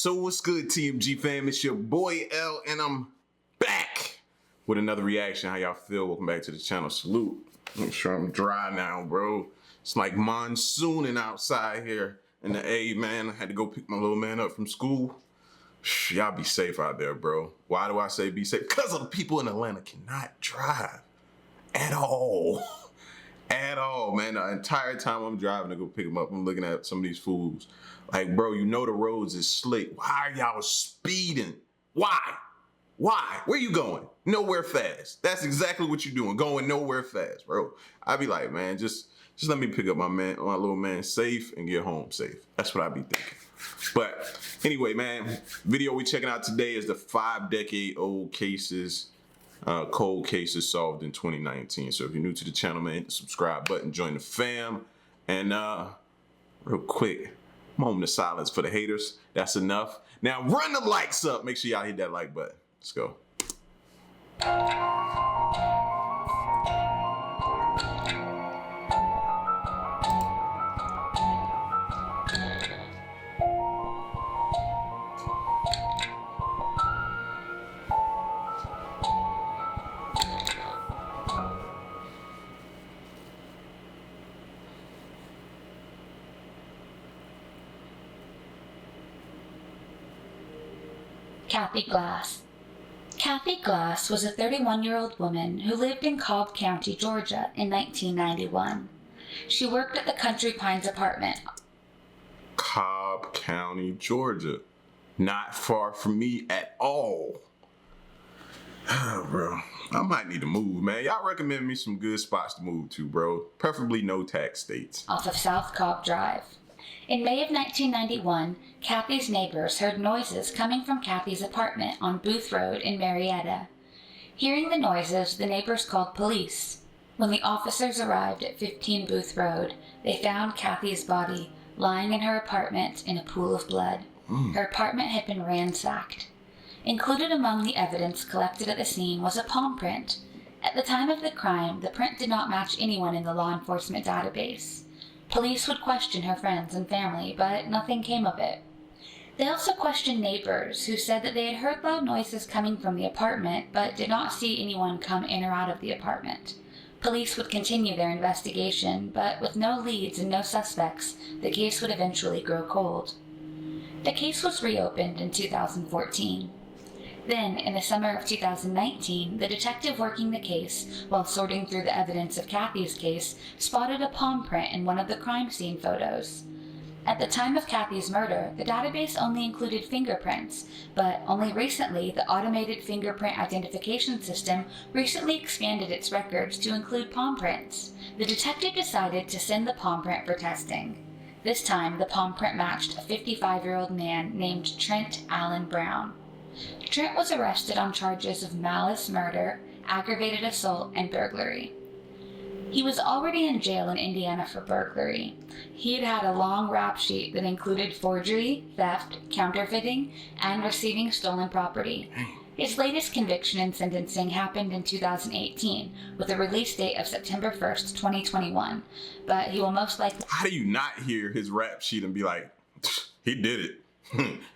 So what's good, TMG fam? It's your boy L, and I'm back with another reaction. How y'all feel? Welcome back to the channel. Salute. I'm sure I'm dry now, bro. It's like monsooning outside here in the A, man. I had to go pick my little man up from school. Y'all be safe out there, bro. Why do I say be safe? Because of the people in Atlanta cannot drive at all. At all, man. The entire time I'm driving to go pick them up, I'm looking at some of these fools. Like, bro, you know the roads is slick. Why are y'all speeding? Why? Why? Where you going? Nowhere fast. That's exactly what you're doing. Going nowhere fast, bro. I be like, man, just let me pick up my little man safe and get home safe. That's what I be thinking. But anyway, man, video we checking out today is the 5-decade-old cases. Cold cases solved in 2019. So if you're new to the channel, man, hit the subscribe button, join the fam. And real quick, moment of silence for the haters. That's enough. Now run the likes up. Make sure y'all hit that like button. Let's go. Cathy Glass. Cathy Glass was a 31-year-old woman who lived in Cobb County, Georgia in 1991. She worked at the Country Pines apartment. Cobb County, Georgia. Not far from me at all. Bro, I might need to move, man. Y'all recommend me some good spots to move to, bro. Preferably no tax states. Off of South Cobb Drive. In May of 1991, Cathy's neighbors heard noises coming from Cathy's apartment on Booth Road in Marietta. Hearing the noises, the neighbors called police. When the officers arrived at 15 Booth Road, they found Cathy's body lying in her apartment in a pool of blood. Her apartment had been ransacked. Included among the evidence collected at the scene was a palm print. At the time of the crime, the print did not match anyone in the law enforcement database. Police would question her friends and family, but nothing came of it. They also questioned neighbors, who said that they had heard loud noises coming from the apartment, but did not see anyone come in or out of the apartment. Police would continue their investigation, but with no leads and no suspects, the case would eventually grow cold. The case was reopened in 2014. Then, in the summer of 2019, the detective working the case, while sorting through the evidence of Cathy's case, spotted a palm print in one of the crime scene photos. At the time of Cathy's murder, the database only included fingerprints, but only recently the automated fingerprint identification system recently expanded its records to include palm prints. The detective decided to send the palm print for testing. This time, the palm print matched a 55-year-old man named Trent Allen Brown. Trent was arrested on charges of malice murder, aggravated assault, and burglary. He was already in jail in Indiana for burglary. He had had a long rap sheet that included forgery, theft, counterfeiting, and receiving stolen property. His latest conviction and sentencing happened in 2018, with a release date of September 1st, 2021, but he will most likely... How do you not hear his rap sheet and be like, he did it?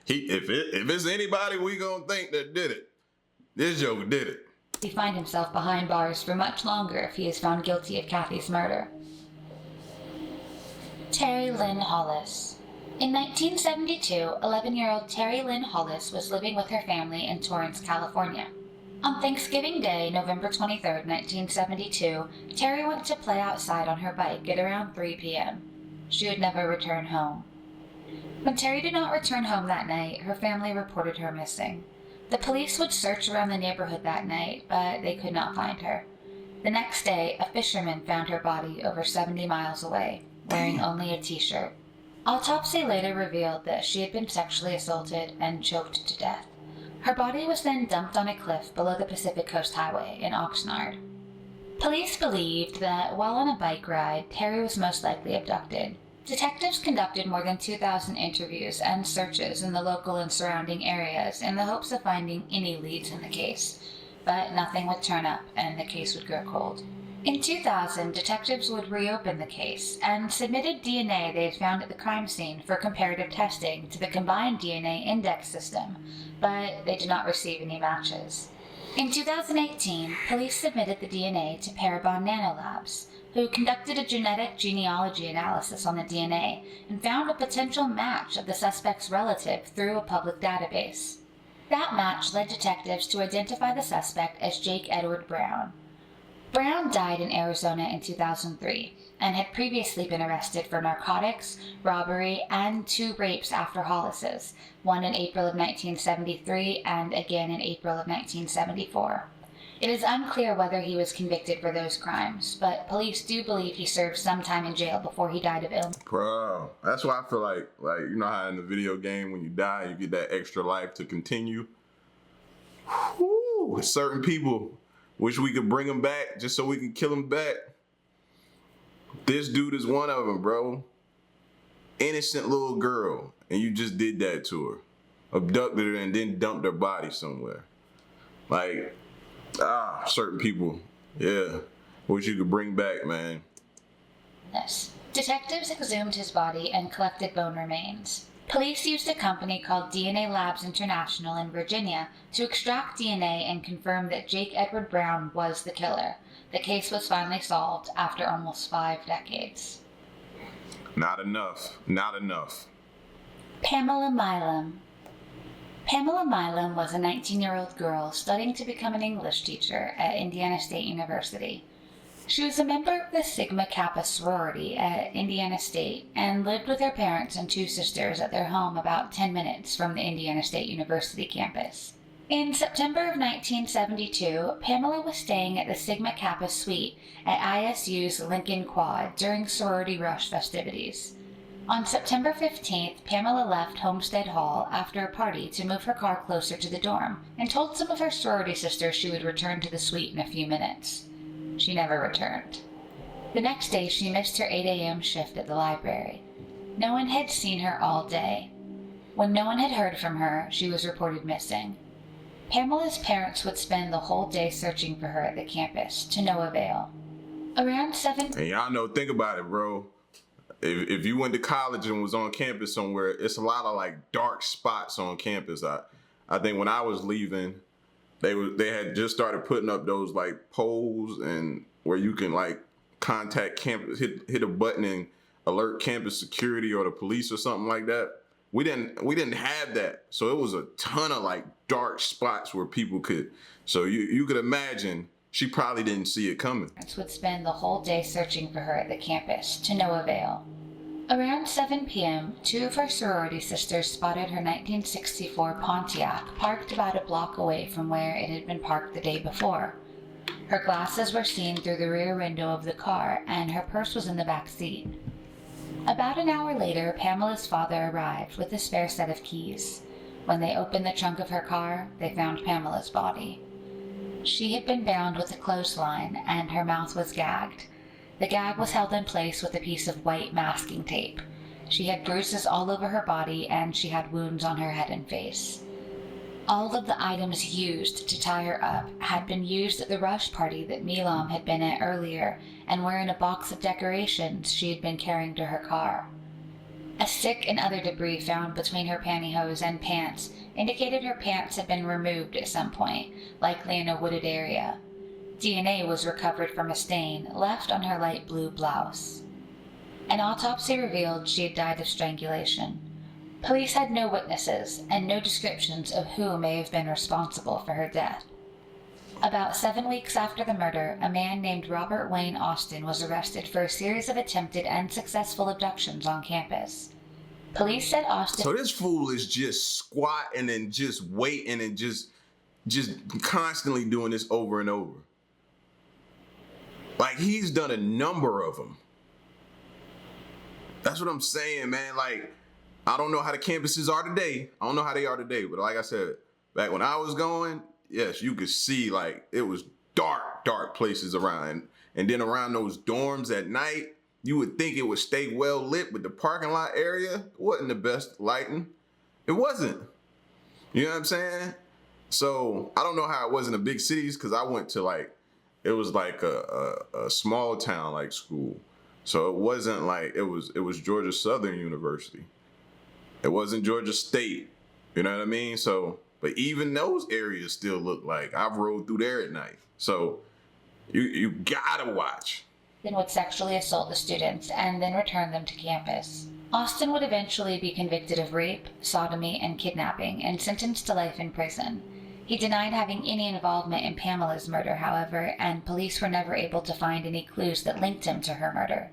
If it's anybody we gonna think that did it, this joker did it. He find himself behind bars for much longer if he is found guilty of Cathy's murder. Terri Lynn Hollis. In 1972, 11-year-old Terri Lynn Hollis was living with her family in Torrance, California. On Thanksgiving Day, November 23, 1972, Terri went to play outside on her bike at around 3 p.m. She would never return home. When Terri did not return home that night, her family reported her missing. The police would search around the neighborhood that night, but they could not find her. The next day, a fisherman found her body over 70 miles away, wearing only a t-shirt. Autopsy later revealed that she had been sexually assaulted and choked to death. Her body was then dumped on a cliff below the Pacific Coast Highway in Oxnard. Police believed that while on a bike ride, Terri was most likely abducted. Detectives conducted more than 2,000 interviews and searches in the local and surrounding areas in the hopes of finding any leads in the case, but nothing would turn up and the case would grow cold. In 2000, detectives would reopen the case and submitted DNA they had found at the crime scene for comparative testing to the combined DNA index system, but they did not receive any matches. In 2018, police submitted the DNA to Parabon Nanolabs, who conducted a genetic genealogy analysis on the DNA and found a potential match of the suspect's relative through a public database. That match led detectives to identify the suspect as Jake Edward Brown. Brown died in Arizona in 2003 and had previously been arrested for narcotics, robbery, and 2 rapes after Hollis's, one in April of 1973 and again in April of 1974. It is unclear whether he was convicted for those crimes, but police do believe he served some time in jail before he died of illness. Bro, that's why I feel like you know how in the video game when you die, you get that extra life to continue? Whew, certain people, wish we could bring them back just so we can kill them back. This dude is one of them, bro. Innocent little girl, and you just did that to her. Abducted her and then dumped her body somewhere. Like, certain people, yeah. Wish you could bring back, man. Detectives exhumed his body and collected bone remains. Police used a company called DNA Labs International in Virginia to extract DNA and confirm that Jake Edward Brown was the killer. The case was finally solved after almost 5 decades. Not enough. Not enough. Pamela Milam. Pamela Milam was a 19-year-old girl studying to become an English teacher at Indiana State University. She was a member of the Sigma Kappa sorority at Indiana State and lived with her parents and 2 sisters at their home about 10 minutes from the Indiana State University campus. In September of 1972, Pamela was staying at the Sigma Kappa suite at ISU's Lincoln Quad during sorority rush festivities. On September 15th, Pamela left Homestead Hall after a party to move her car closer to the dorm and told some of her sorority sisters she would return to the suite in a few minutes. She never returned. The next day, she missed her 8 a.m. shift at the library. No one had seen her all day. When no one had heard from her, she was reported missing. Pamela's parents would spend the whole day searching for her at the campus, to no avail. Around 7... And y'all know, think about it, bro. If you went to college and was on campus somewhere, it's a lot of like dark spots on campus. I think when I was leaving, they had just started putting up those like poles and where you can like contact campus, hit a button and alert campus security or the police or something like that. We didn't have that. So it was a ton of like dark spots where people could, so you could imagine she probably didn't see it coming. Would spend the whole day searching for her at the campus, to no avail. Around 7 p.m., 2 of her sorority sisters spotted her 1964 Pontiac parked about a block away from where it had been parked the day before. Her glasses were seen through the rear window of the car, and her purse was in the back seat. About an hour later, Pamela's father arrived with a spare set of keys. When they opened the trunk of her car, they found Pamela's body. She had been bound with a clothesline, and her mouth was gagged. The gag was held in place with a piece of white masking tape. She had bruises all over her body, and she had wounds on her head and face. All of the items used to tie her up had been used at the rush party that Milam had been at earlier and were in a box of decorations she had been carrying to her car. A stick and other debris found between her pantyhose and pants indicated her pants had been removed at some point, likely in a wooded area. DNA was recovered from a stain left on her light blue blouse. An autopsy revealed she had died of strangulation. Police had no witnesses and no descriptions of who may have been responsible for her death. About 7 weeks after the murder, a man named Robert Wayne Austin was arrested for a series of attempted unsuccessful abductions on campus. Police said Austin... So this fool is just squatting and just waiting and just constantly doing this over and over. Like, he's done a number of them. That's what I'm saying, man. Like, I don't know how the campuses are today. I don't know how they are today. But like I said, back when I was going, yes, you could see, like, it was dark places around. And then around those dorms at night, you would think it would stay well lit, but the parking lot area wasn't the best lighting. It wasn't. You know what I'm saying? So I don't know how it was in the big cities, because I went to, like, it was like a small town like school. So it wasn't like it was Georgia Southern University. It wasn't Georgia State. You know what I mean? So, but even those areas still look like I've rode through there at night. So you gotta watch. Then would sexually assault the students and then return them to campus. Austin would eventually be convicted of rape, sodomy, and kidnapping and sentenced to life in prison. He denied having any involvement in Pamela's murder, however, and police were never able to find any clues that linked him to her murder.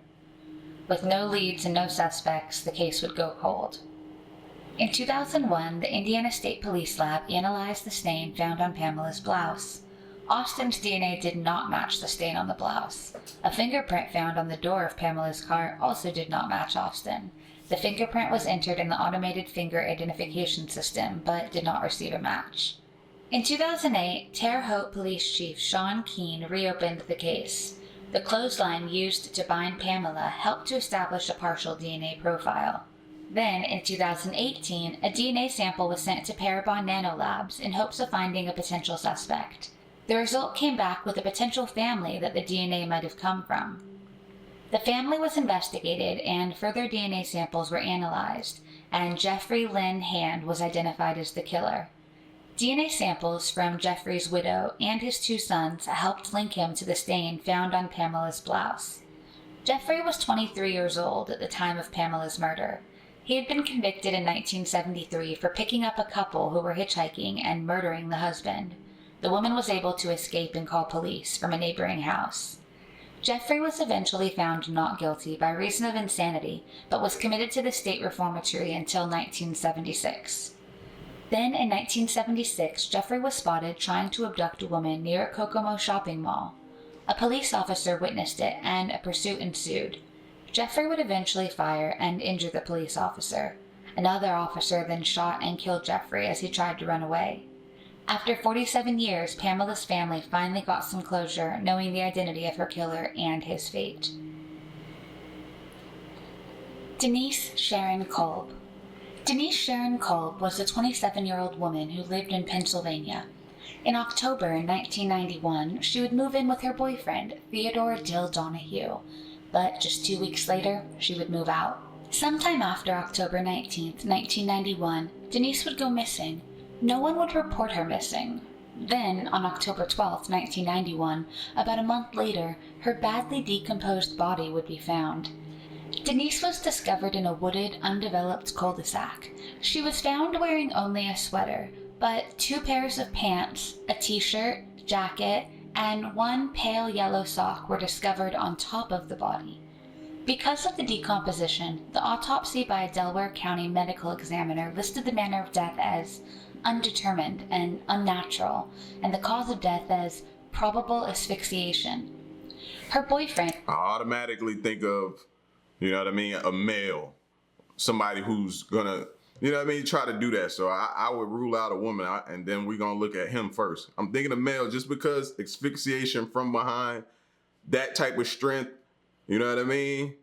With no leads and no suspects, the case would go cold. In 2001, the Indiana State Police Lab analyzed the stain found on Pamela's blouse. Austin's DNA did not match the stain on the blouse. A fingerprint found on the door of Pamela's car also did not match Austin. The fingerprint was entered in the automated finger identification system, but did not receive a match. In 2008, Terre Haute Police Chief Sean Keane reopened the case. The clothesline used to bind Pamela helped to establish a partial DNA profile. Then, in 2018, a DNA sample was sent to Parabon Nanolabs in hopes of finding a potential suspect. The result came back with a potential family that the DNA might have come from. The family was investigated and further DNA samples were analyzed, and Jeffrey Lynn Hand was identified as the killer. DNA samples from Jeffrey's widow and his 2 sons helped link him to the stain found on Pamela's blouse. Jeffrey was 23 years old at the time of Pamela's murder. He had been convicted in 1973 for picking up a couple who were hitchhiking and murdering the husband. The woman was able to escape and call police from a neighboring house. Jeffrey was eventually found not guilty by reason of insanity, but was committed to the state reformatory until 1976. Then, in 1976, Jeffrey was spotted trying to abduct a woman near a Kokomo shopping mall. A police officer witnessed it, and a pursuit ensued. Jeffrey would eventually fire and injure the police officer. Another officer then shot and killed Jeffrey as he tried to run away. After 47 years, Pamela's family finally got some closure, knowing the identity of her killer and his fate. Denise Sharon Kolb. Denise Sharon Kolb was a 27-year-old woman who lived in Pennsylvania. In October 1991, she would move in with her boyfriend, Theodore Dill Donahue, but just 2 weeks later, she would move out. Sometime after October 19, 1991, Denise would go missing. No one would report her missing. Then, on October 12, 1991, about a month later, her badly decomposed body would be found. Denise was discovered in a wooded, undeveloped cul-de-sac. She was found wearing only a sweater, but 2 pairs of pants, a t-shirt, jacket, and 1 pale yellow sock were discovered on top of the body. Because of the decomposition, the autopsy by a Delaware County medical examiner listed the manner of death as undetermined and unnatural, and the cause of death as probable asphyxiation. Her boyfriend... I automatically think of, you know what I mean, a male. Somebody who's gonna, you know what I mean, try to do that. So I would rule out a woman, and then we're gonna look at him first. I'm thinking of male just because asphyxiation from behind, that type of strength, you know what I mean?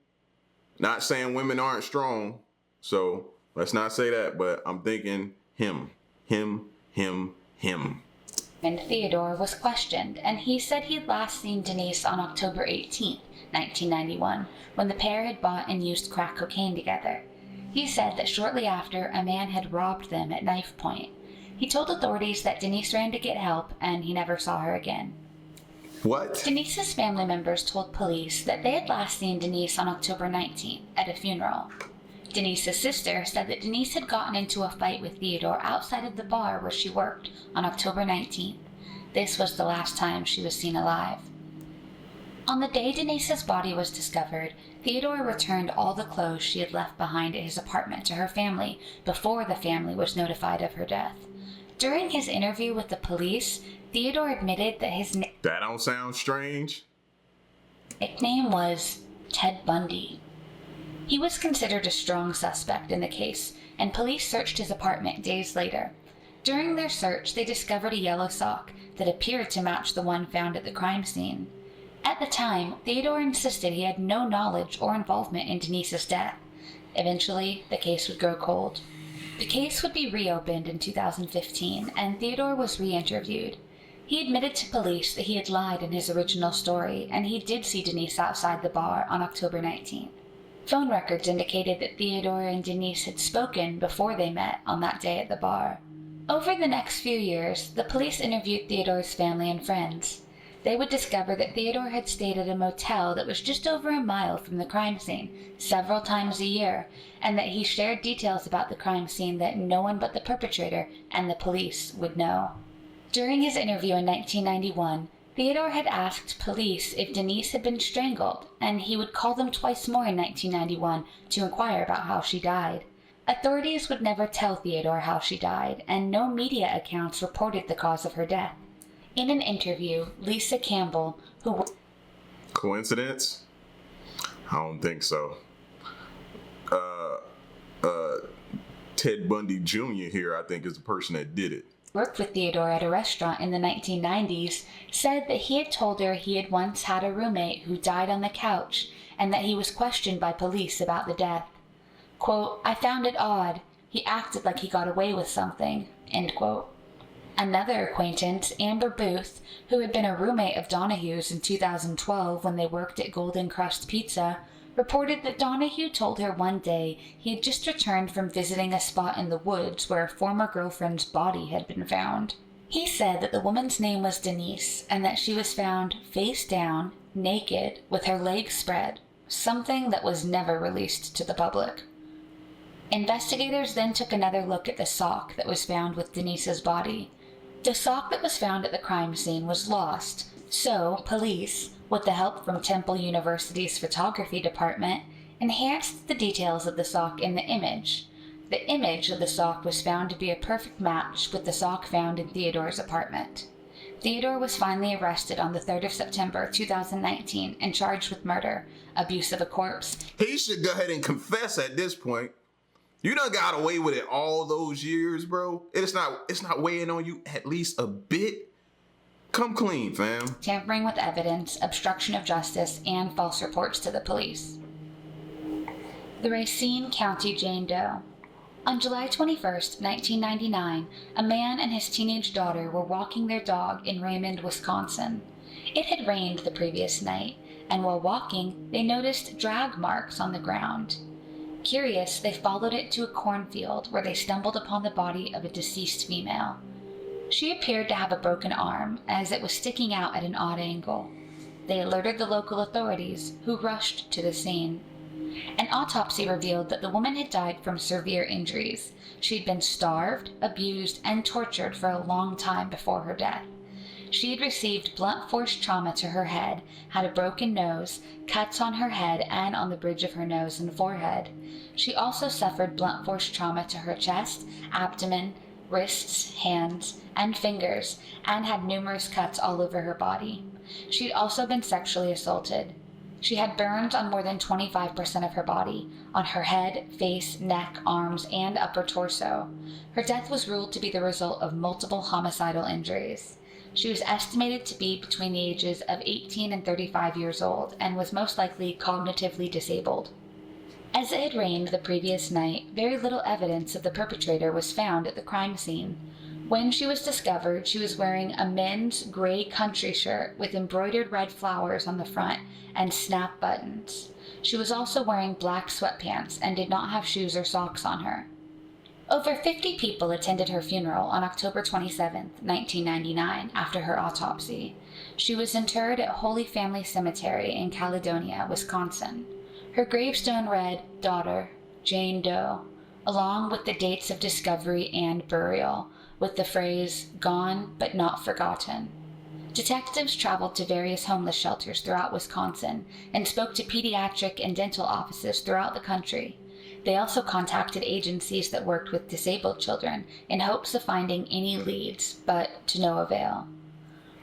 Not saying women aren't strong, so let's not say that, but I'm thinking him. And Theodore was questioned, and he said he had last seen Denise on October 18, 1991, when the pair had bought and used crack cocaine together. He said that shortly after, a man had robbed them at knife point. He told authorities that Denise ran to get help, and he never saw her again. What? Denise's family members told police that they had last seen Denise on October 19th at a funeral. Denise's sister said that Denise had gotten into a fight with Theodore outside of the bar where she worked on October 19th. This was the last time she was seen alive. On the day Denise's body was discovered, Theodore returned all the clothes she had left behind at his apartment to her family before the family was notified of her death. During his interview with the police, Theodore admitted that his That don't sound strange. nickname was Ted Bundy. He was considered a strong suspect in the case, and police searched his apartment days later. During their search, they discovered a yellow sock that appeared to match the one found at the crime scene. At the time, Theodore insisted he had no knowledge or involvement in Denise's death. Eventually, the case would grow cold. The case would be reopened in 2015, and Theodore was re-interviewed. He admitted to police that he had lied in his original story, and he did see Denise outside the bar on October 19th. Phone records indicated that Theodore and Denise had spoken before they met on that day at the bar. Over the next few years, the police interviewed Theodore's family and friends. They would discover that Theodore had stayed at a motel that was just over a mile from the crime scene several times a year, and that he shared details about the crime scene that no one but the perpetrator and the police would know. During his interview in 1991, Theodore had asked police if Denise had been strangled, and he would call them twice more in 1991 to inquire about how she died. Authorities would never tell Theodore how she died, and no media accounts reported the cause of her death. In an interview, Lisa Campbell, who... Coincidence? I don't think so. Ted Bundy Jr. here, I think, is the person that did it. Worked with Theodore at a restaurant in the 1990s, said that he had told her he had once had a roommate who died on the couch and that he was questioned by police about the death. Quote, "I found it odd. He acted like he got away with something," end quote. Another acquaintance, Amber Booth, who had been a roommate of Donahue's in 2012 when they worked at Golden Crust Pizza, reported that Donahue told her one day he had just returned from visiting a spot in the woods where a former girlfriend's body had been found. He said that the woman's name was Denise and that she was found face down, naked, with her legs spread, something that was never released to the public. Investigators then took another look at the sock that was found with Denise's body. The sock that was found at the crime scene was lost, so police, with the help from Temple University's photography department, enhanced the details of the sock in the image. The image of the sock was found to be a perfect match with the sock found in Theodore's apartment. Theodore was finally arrested on the 3rd of September 2019 and charged with murder, abuse of a corpse. He should go ahead and confess at this point. You done got away with it all those years, bro. It's not weighing on you at least a bit. Come clean, fam. Tampering with evidence, obstruction of justice, and false reports to the police. The Racine County Jane Doe. On July 21st, 1999, a man and his teenage daughter were walking their dog in Raymond, Wisconsin. It had rained the previous night, and while walking, they noticed drag marks on the ground. Curious, they followed it to a cornfield where they stumbled upon the body of a deceased female. She appeared to have a broken arm, as it was sticking out at an odd angle. They alerted the local authorities, who rushed to the scene. An autopsy revealed that the woman had died from severe injuries. She had been starved, abused, and tortured for a long time before her death. She had received blunt force trauma to her head, had a broken nose, cuts on her head and on the bridge of her nose and forehead. She also suffered blunt force trauma to her chest, abdomen, wrists, hands, and fingers, and had numerous cuts all over her body. She had also been sexually assaulted. She had burns on more than 25% of her body, on her head, face, neck, arms, and upper torso. Her death was ruled to be the result of multiple homicidal injuries. She was estimated to be between the ages of 18 and 35 years old and was most likely cognitively disabled. As it had rained the previous night, very little evidence of the perpetrator was found at the crime scene. When she was discovered, she was wearing a men's gray country shirt with embroidered red flowers on the front and snap buttons. She was also wearing black sweatpants and did not have shoes or socks on her. Over 50 people attended her funeral on October 27, 1999, after her autopsy. She was interred at Holy Family Cemetery in Caledonia, Wisconsin. Her gravestone read, "Daughter, Jane Doe," along with the dates of discovery and burial, with the phrase, "Gone but not forgotten." Detectives traveled to various homeless shelters throughout Wisconsin and spoke to pediatric and dental offices throughout the country. They also contacted agencies that worked with disabled children in hopes of finding any leads, but to no avail.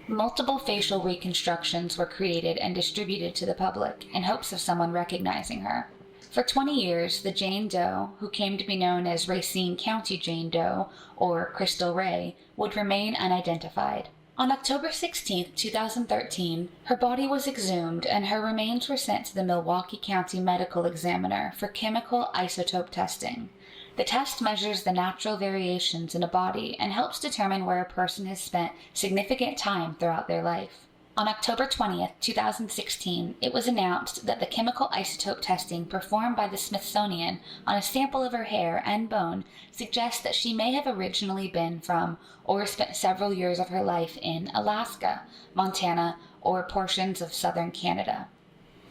Multiple facial reconstructions were created and distributed to the public in hopes of someone recognizing her. For 20 years, the Jane Doe, who came to be known as Racine County Jane Doe, or Crystal Ray, would remain unidentified. On October 16, 2013, her body was exhumed and her remains were sent to the Milwaukee County Medical Examiner for chemical isotope testing. The test measures the natural variations in a body and helps determine where a person has spent significant time throughout their life. On October 20th, 2016, it was announced that the chemical isotope testing performed by the Smithsonian on a sample of her hair and bone suggests that she may have originally been from or spent several years of her life in Alaska, Montana, or portions of southern Canada.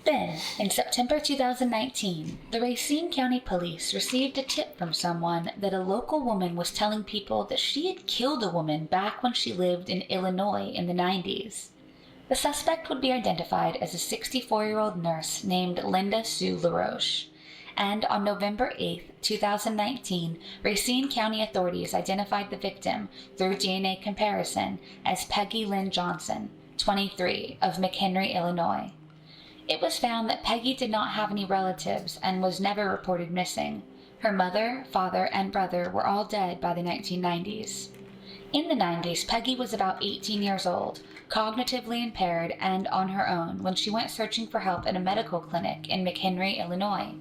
Then, in September 2019, the Racine County Police received a tip from someone that a local woman was telling people that she had killed a woman back when she lived in Illinois in the 90s. The suspect would be identified as a 64-year-old nurse named Linda Sue LaRoche. And on November 8, 2019, Racine County authorities identified the victim through DNA comparison as Peggy Lynn Johnson, 23, of McHenry, Illinois. It was found that Peggy did not have any relatives and was never reported missing. Her mother, father, and brother were all dead by the 1990s. In the 90s, Peggy was about 18 years old, cognitively impaired and on her own when she went searching for help at a medical clinic in McHenry, Illinois.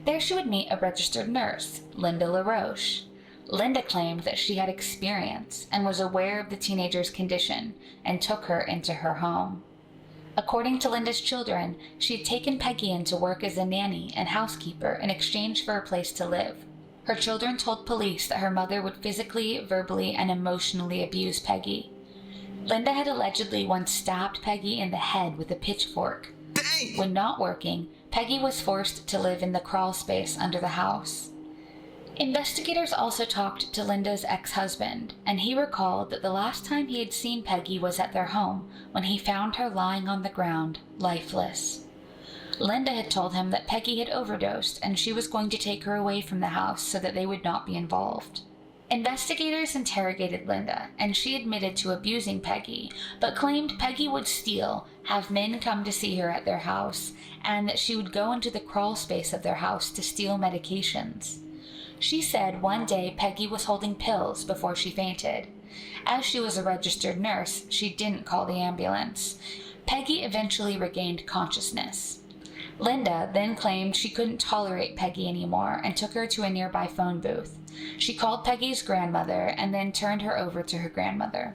There she would meet a registered nurse, Linda LaRoche. Linda claimed that she had experience and was aware of the teenager's condition and took her into her home. According to Linda's children, she had taken Peggy in to work as a nanny and housekeeper in exchange for a place to live. Her children told police that her mother would physically, verbally, and emotionally abuse Peggy. Linda had allegedly once stabbed Peggy in the head with a pitchfork. Dang! When not working, Peggy was forced to live in the crawl space under the house. Investigators also talked to Linda's ex-husband, and he recalled that the last time he had seen Peggy was at their home when he found her lying on the ground, lifeless. Linda had told him that Peggy had overdosed and she was going to take her away from the house so that they would not be involved. Investigators interrogated Linda, and she admitted to abusing Peggy, but claimed Peggy would steal, have men come to see her at their house, and that she would go into the crawl space of their house to steal medications. She said one day Peggy was holding pills before she fainted. As she was a registered nurse, she didn't call the ambulance. Peggy eventually regained consciousness. Linda then claimed she couldn't tolerate Peggy anymore and took her to a nearby phone booth. She called Peggy's grandmother and then turned her over to her grandmother.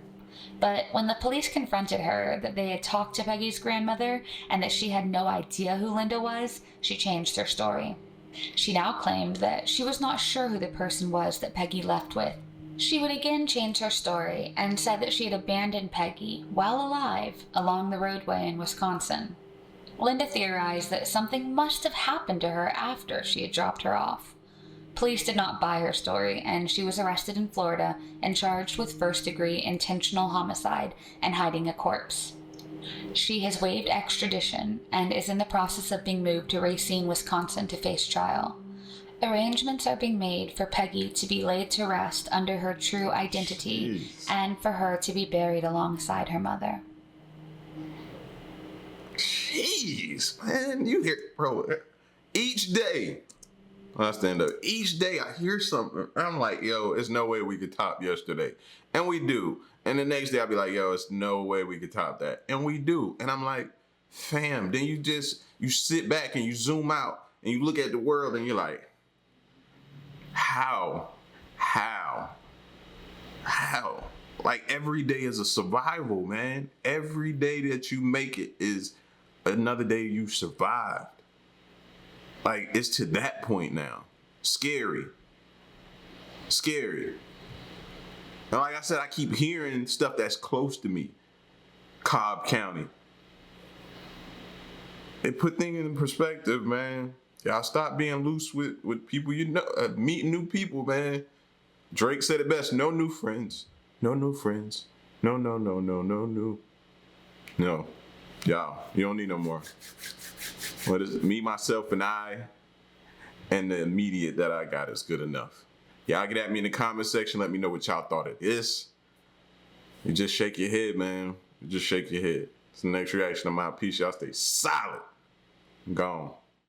But when the police confronted her that they had talked to Peggy's grandmother and that she had no idea who Linda was, she changed her story. She now claimed that she was not sure who the person was that Peggy left with. She would again change her story and said that she had abandoned Peggy, while alive, along the roadway in Wisconsin. Linda theorized that something must have happened to her after she had dropped her off. Police did not buy her story, and she was arrested in Florida and charged with first-degree intentional homicide and hiding a corpse. She has waived extradition and is in the process of being moved to Racine, Wisconsin to face trial. Arrangements are being made for Peggy to be laid to rest under her true identity and for her to be buried alongside her mother. Jeez, man, you hear, bro, each day, I stand up, each day I hear something, I'm like, yo, there's no way we could top yesterday. And we do. And the next day I'll be like, yo, it's no way we could top that. And we do. And I'm like, fam, then you sit back and you zoom out and you look at the world and you're like, how? Like every day is a survival, man. Every day that you make it is another day you survived. Like it's to that point now. Scary. And like I said, I keep hearing stuff that's close to me. Cobb County. It put things in perspective, man. Y'all stop being loose with people you know, meeting new people, man. Drake said it best, no new friends. No new friends. No. No. Y'all, you don't need no more. What is it? Me, myself, and I, and the immediate that I got is good enough. Y'all get at me in the comment section. Let me know what y'all thought of this. You just shake your head, man. You just shake your head. It's the next reaction of my piece. Y'all stay solid. I'm gone.